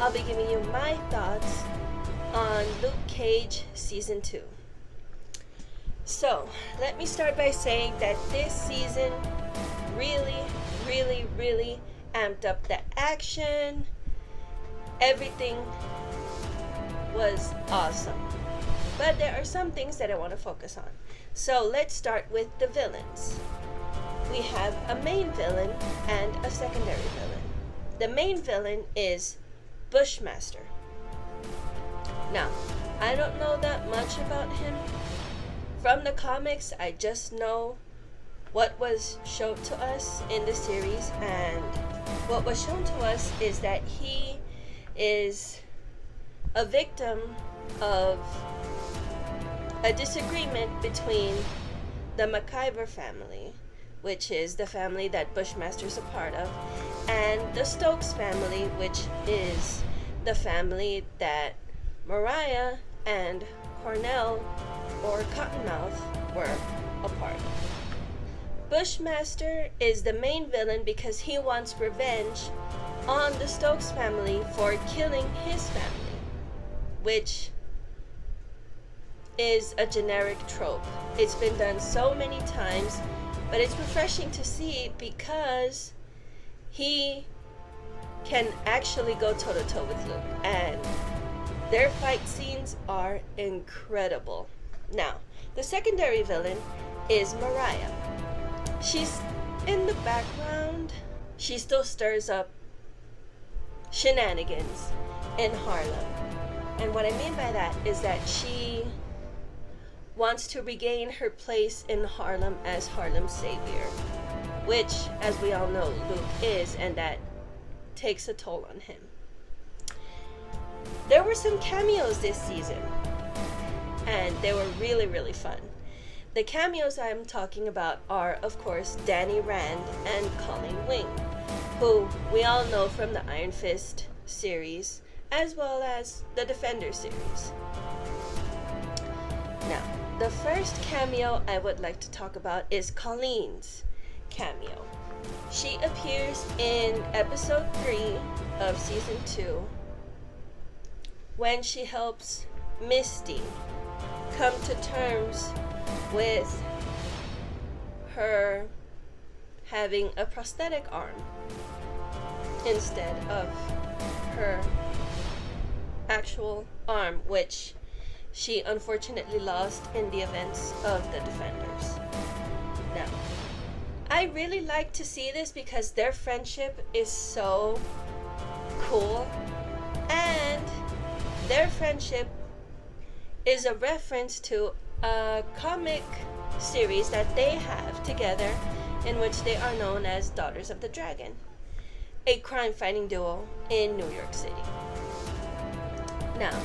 I'll be giving you my thoughts on Luke Cage Season 2. So, let me start by saying that this season really amped up the action. Everything was awesome. But there are some things that I want to focus on. So let's start with the villains. We have a main villain and a secondary villain. The main villain is Bushmaster. Now, I don't know that much about him. From the comics, I just know what was shown to us in the series, and what was shown to us is that he is a victim of a disagreement between the McIver family, which is the family that Bushmaster's a part of, and the Stokes family, which is the family that Mariah and Cornell, or Cottonmouth, were a part of. Bushmaster is the main villain because he wants revenge on the Stokes family for killing his family, which is a generic trope. It's been done so many times, but it's refreshing to see because he can actually go toe-to-toe with Luke, and their fight scenes are incredible. Now, the secondary villain is Mariah. She's in the background. She still stirs up shenanigans in Harlem. And what I mean by that is that she wants to regain her place in Harlem as Harlem's savior, which, as we all know, Luke is, and that takes a toll on him. There were some cameos this season, and they were really fun. The cameos I'm talking about are, of course, Danny Rand and Colleen Wing, who we all know from the Iron Fist series, as well as the Defender series. Now, the first cameo I would like to talk about is Colleen's cameo. She appears in episode 3 of season 2 when she helps Misty come to terms with her having a prosthetic arm instead of her actual arm, which she unfortunately lost in the events of the Defenders. Now, I really like to see this because their friendship is so cool, and their friendship is a reference to a comic series that they have together in which they are known as Daughters of the Dragon, a crime-fighting duo in New York City. Now,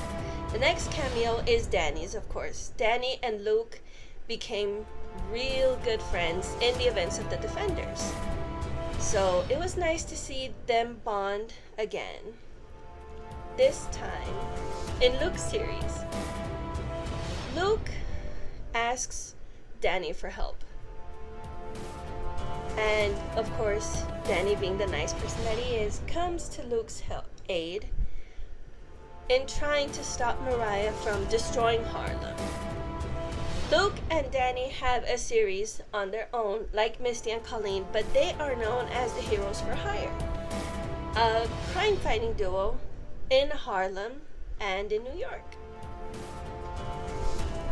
the next cameo is Danny's, of course. Danny and Luke became real good friends in the events of the Defenders. So it was nice to see them bond again. This time, in Luke's series, Luke asks Danny for help. And, of course, Danny, being the nice person that he is, comes to Luke's aid in trying to stop Mariah from destroying Harlem. Luke and Danny have a series on their own, like Misty and Colleen, but they are known as the Heroes for Hire, a crime-fighting duo in Harlem and in New York.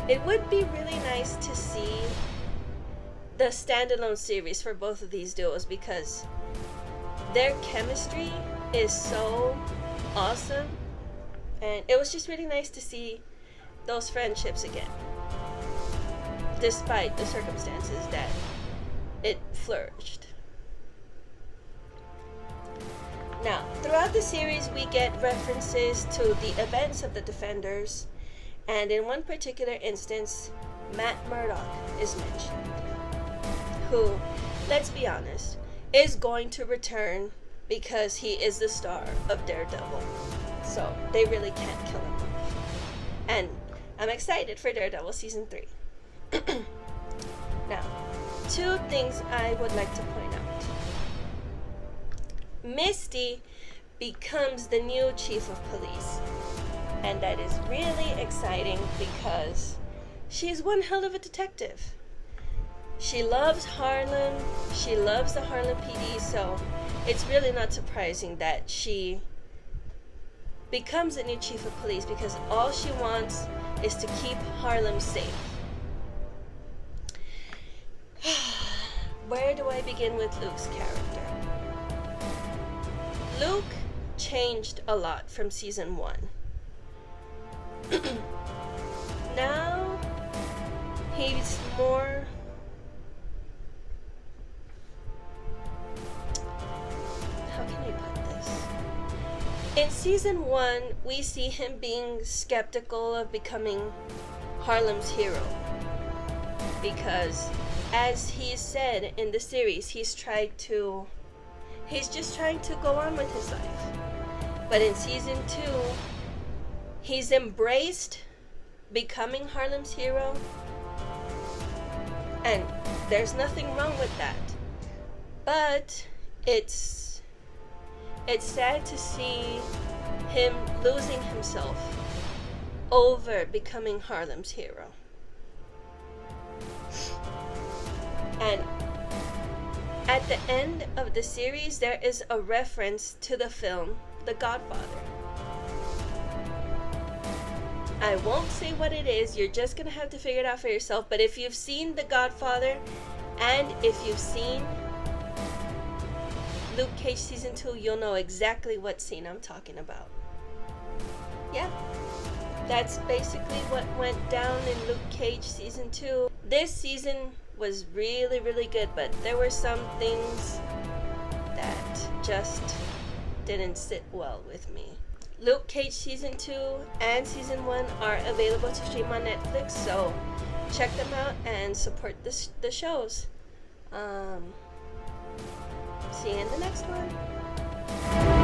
It would be really nice to see the standalone series for both of these duos because their chemistry is so awesome, and it was just really nice to see those friendships again, despite the circumstances that it flourished. Now, throughout the series, we get references to the events of the Defenders, and in one particular instance, Matt Murdock is mentioned, who, let's be honest, is going to return because he is the star of Daredevil. So they really can't kill him off. And I'm excited for Daredevil Season 3. Now, two things I would like to point out. Misty becomes the new chief of police. And that is really exciting because she's one hell of a detective. She loves Harlem. She loves the Harlem PD, so it's really not surprising that she becomes the new chief of police because all she wants is to keep Harlem safe. Where do I begin with Luke's character? Luke changed a lot from season 1. Now he's more how can I put this? In season 1, we see him being skeptical of becoming Harlem's hero because, as he said in the series, he's just trying to go on with his life. But in season 2, he's embraced becoming Harlem's hero, and there's nothing wrong with that. But it's sad to see him losing himself over becoming Harlem's hero. And at the end of the series, there is a reference to the film The Godfather. I won't say what it is, you're just gonna have to figure it out for yourself, but if you've seen The Godfather, and if you've seen Luke Cage season 2, you'll know exactly what scene I'm talking about. Yeah, that's basically what went down in Luke Cage season 2. This season was really, really good, but there were some things that just didn't sit well with me. Luke Cage season 2 and season 1 are available to stream on Netflix, so check them out and support the shows. See you in the next one.